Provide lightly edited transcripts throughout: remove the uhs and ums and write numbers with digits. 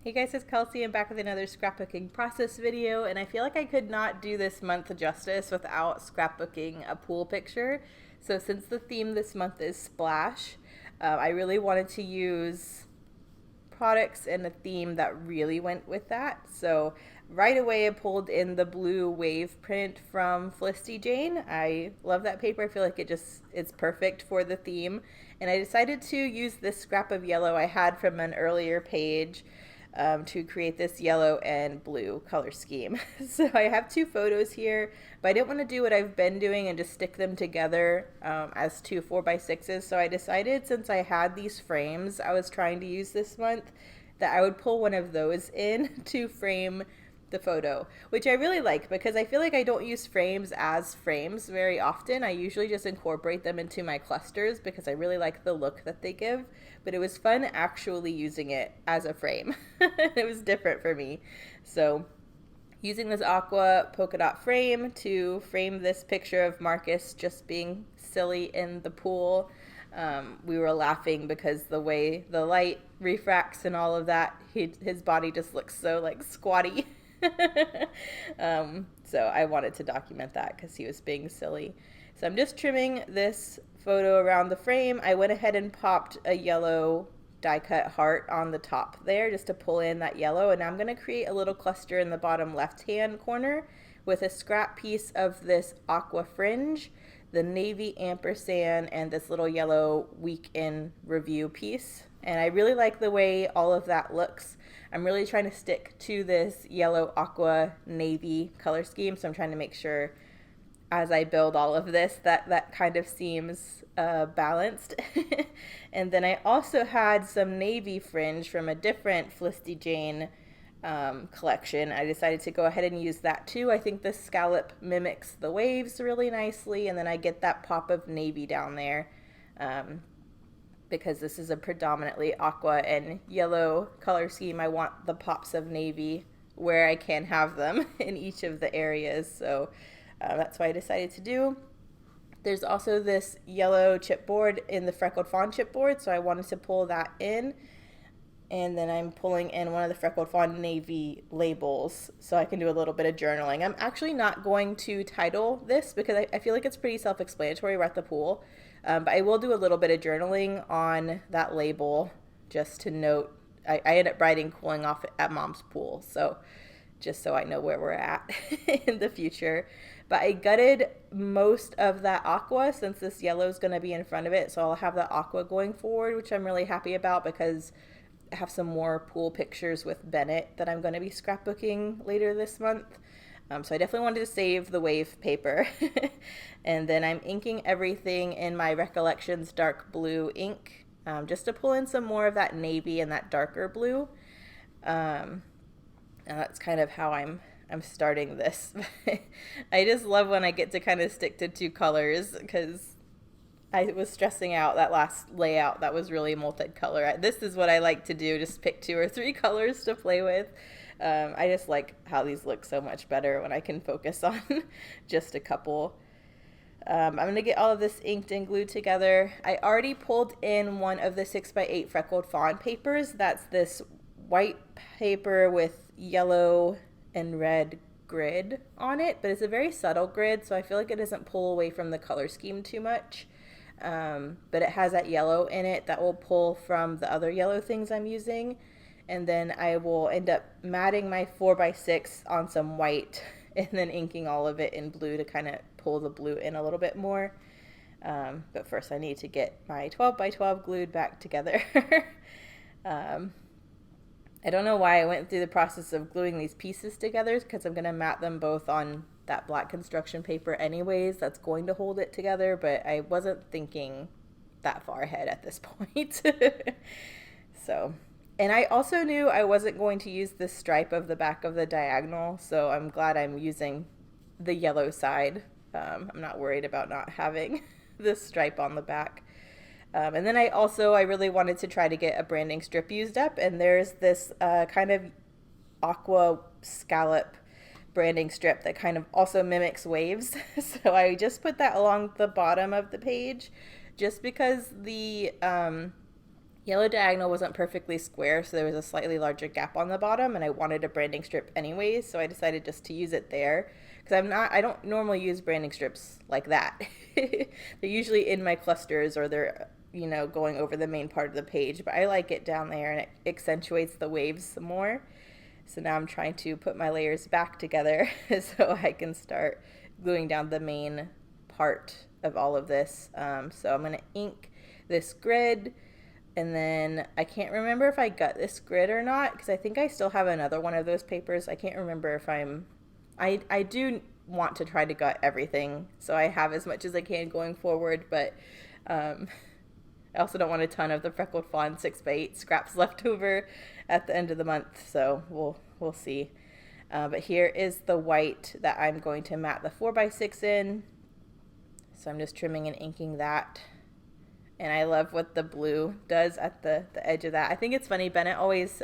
Hey guys, it's Kelsey. I'm back with another scrapbooking process video, and I feel like I could not do this month justice without scrapbooking a pool picture. So since the theme this month is splash, I really wanted to use products and a theme that really went with that. So right away I pulled in the blue wave print from Felicity Jane. I love that paper. I feel like it's perfect for the theme. And I decided to use this scrap of yellow I had from an earlier page to create this yellow and blue color scheme. So I have two photos here, but I didn't want to do what I've been doing and just stick them together as two 4x6s. So I decided, since I had these frames I was trying to use this month, that I would pull one of those in to frame the photo, which I really like because I feel like I don't use frames as frames very often. I usually just incorporate them into my clusters because I really like the look that they give, but it was fun actually using it as a frame. It was different for me. So using this aqua polka dot frame to frame this picture of Marcus just being silly in the pool. We were laughing because the way the light refracts and all of that, his body just looks so like squatty. So I wanted to document that because he was being silly. So I'm just trimming this photo around the frame. I went ahead and popped a yellow die cut heart on the top there just to pull in that yellow, and now I'm going to create a little cluster in the bottom left hand corner with a scrap piece of this aqua fringe, the navy ampersand, and this little yellow week in review piece. And I really like the way all of that looks. I'm really trying to stick to this yellow aqua navy color scheme, so I'm trying to make sure as I build all of this that kind of seems balanced. And then I also had some navy fringe from a different Felicity Jane collection. I decided to go ahead and use that too. I think the scallop mimics the waves really nicely, and then I get that pop of navy down there because this is a predominantly aqua and yellow color scheme. I want the pops of navy where I can have them in each of the areas. So that's what I decided to do. There's also this yellow chipboard in the Freckled Fawn chipboard, so I wanted to pull that in. And then I'm pulling in one of the Freckled Fawn navy labels so I can do a little bit of journaling. I'm actually not going to title this because I feel like it's pretty self-explanatory. We're at the pool. But I will do a little bit of journaling on that label just to note. I ended up writing cooling off at mom's pool, so just so I know where we're at in the future. But I gutted most of that aqua since this yellow is going to be in front of it, so I'll have the aqua going forward, which I'm really happy about because I have some more pool pictures with Bennett that I'm going to be scrapbooking later this month. So I definitely wanted to save the wave paper. And then I'm inking everything in my Recollections dark blue ink just to pull in some more of that navy and that darker blue. And that's kind of how I'm starting this. I just love when I get to kind of stick to two colors because I was stressing out that last layout that was really multicolor. This is what I like to do, just pick two or three colors to play with. I just like how these look so much better when I can focus on just a couple. I'm going to get all of this inked and glued together. I already pulled in one of the 6x8 Freckled Fawn papers. That's this white paper with yellow and red grid on it, but it's a very subtle grid, so I feel like it doesn't pull away from the color scheme too much. But it has that yellow in it that will pull from the other yellow things I'm using. And then I will end up matting my 4x6 on some white and then inking all of it in blue to kind of pull the blue in a little bit more. But first I need to get my 12x12 glued back together. I don't know why I went through the process of gluing these pieces together because I'm going to mat them both on that black construction paper anyways. That's going to hold it together, but I wasn't thinking that far ahead at this point. So, and I also knew I wasn't going to use the stripe of the back of the diagonal, so I'm glad I'm using the yellow side. I'm not worried about not having this stripe on the back. And then I really wanted to try to get a branding strip used up, and there's this kind of aqua scallop branding strip that kind of also mimics waves. So I just put that along the bottom of the page just because the Yellow diagonal wasn't perfectly square, so there was a slightly larger gap on the bottom, and I wanted a branding strip anyways, so I decided just to use it there. Because I don't normally use branding strips like that. They're usually in my clusters, or they're, going over the main part of the page, but I like it down there, and it accentuates the waves some more. So now I'm trying to put my layers back together so I can start gluing down the main part of all of this. So I'm going to ink this grid, and then I can't remember if I got this grid or not, because I think I still have another one of those papers. I can't remember if I do want to try to gut everything, so I have as much as I can going forward, but I also don't want a ton of the Freckled Fawn 6x8 scraps left over at the end of the month, so we'll see. But here is the white that I'm going to mat the 4x6 in. So I'm just trimming and inking that. And I love what the blue does at the edge of that. I think it's funny, Bennett always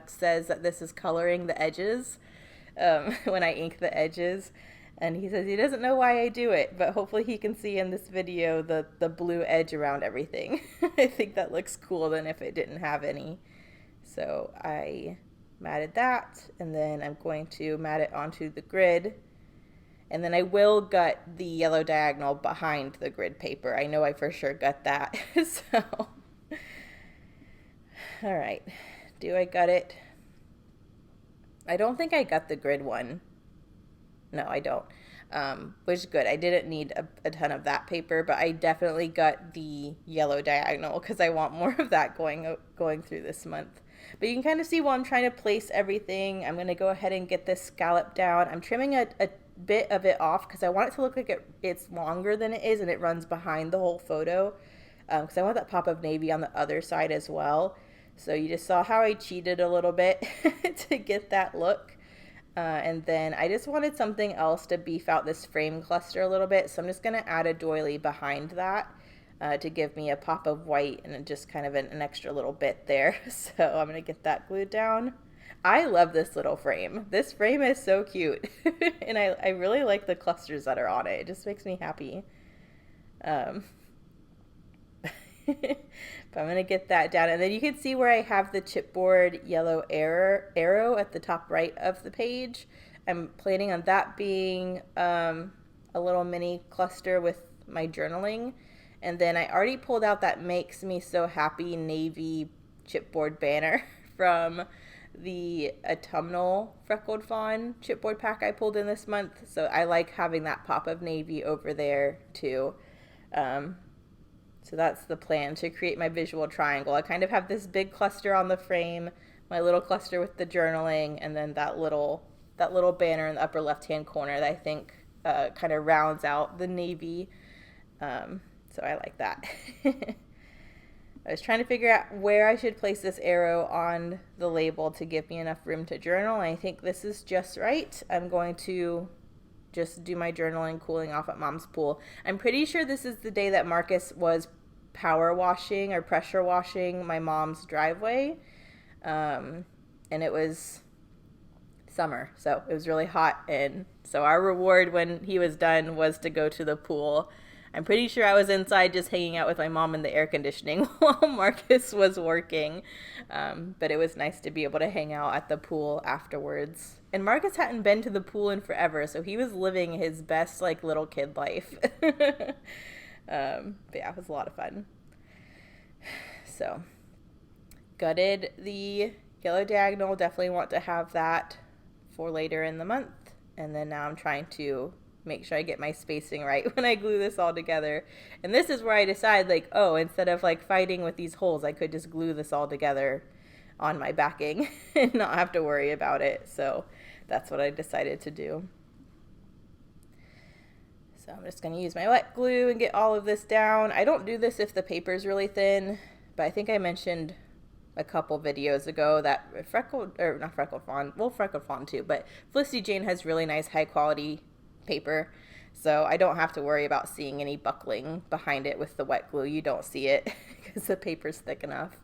says that this is coloring the edges when I ink the edges. And he says he doesn't know why I do it, but hopefully he can see in this video the blue edge around everything. I think that looks cool than if it didn't have any. So I matted that, and then I'm going to mat it onto the grid. And then I will gut the yellow diagonal behind the grid paper. I know I for sure gut that. So, all right. Do I gut it? I don't think I got the grid one. No, I don't. Which is good. I didn't need a ton of that paper, but I definitely got the yellow diagonal because I want more of that going through this month. But you can kind of see while I'm trying to place everything, I'm going to go ahead and get this scallop down. I'm trimming a bit of it off because I want it to look like it's longer than it is, and it runs behind the whole photo because I want that pop of navy on the other side as well. So you just saw how I cheated a little bit to get that look. And then I just wanted something else to beef out this frame cluster a little bit. So I'm just going to add a doily behind that to give me a pop of white and just kind of an extra little bit there. So I'm going to get that glued down. I love this little frame. This frame is so cute. And I really like the clusters that are on it. It just makes me happy. But I'm going to get that down. And then you can see where I have the chipboard yellow arrow at the top right of the page. I'm planning on that being a little mini cluster with my journaling. And then I already pulled out that Makes Me So Happy navy chipboard banner from the autumnal Freckled Fawn chipboard pack I pulled in this month. So I like having that pop of navy over there too. So that's the plan, to create my visual triangle. I kind of have this big cluster on the frame, my little cluster with the journaling, and then that little banner in the upper left-hand corner that I think kind of rounds out the navy. So I like that. I was trying to figure out where I should place this arrow on the label to give me enough room to journal, and I think this is just right. I'm going to just do my journaling cooling off at Mom's pool. I'm pretty sure this is the day that Marcus was power washing or pressure washing my mom's driveway. And it was summer, so it was really hot. And so our reward when he was done was to go to the pool. I'm pretty sure I was inside just hanging out with my mom in the air conditioning while Marcus was working. But it was nice to be able to hang out at the pool afterwards. And Marcus hadn't been to the pool in forever, so he was living his best, like, little kid life. But yeah, it was a lot of fun. So, gutted the yellow diagonal. Definitely want to have that for later in the month. And then now I'm trying to make sure I get my spacing right when I glue this all together. And this is where I decide, like, oh, instead of like fighting with these holes, I could just glue this all together on my backing and not have to worry about it. So that's what I decided to do. So I'm just going to use my wet glue and get all of this down. I don't do this if the paper is really thin, but I think I mentioned a couple videos ago that Freckled Fawn too, but Felicity Jane has really nice high quality paper, so I don't have to worry about seeing any buckling behind it with the wet glue. You don't see it because the paper's thick enough.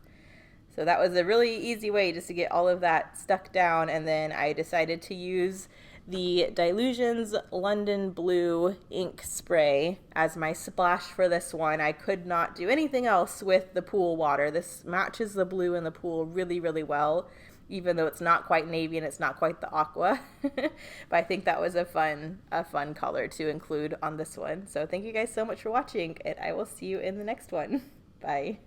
So that was a really easy way just to get all of that stuck down, and then I decided to use the Dilutions London Blue ink spray as my splash for this one. I could not do anything else with the pool water. This matches the blue in the pool really, really well, even though it's not quite navy and it's not quite the aqua. But I think that was a fun color to include on this one. So thank you guys so much for watching, and I will see you in the next one. Bye.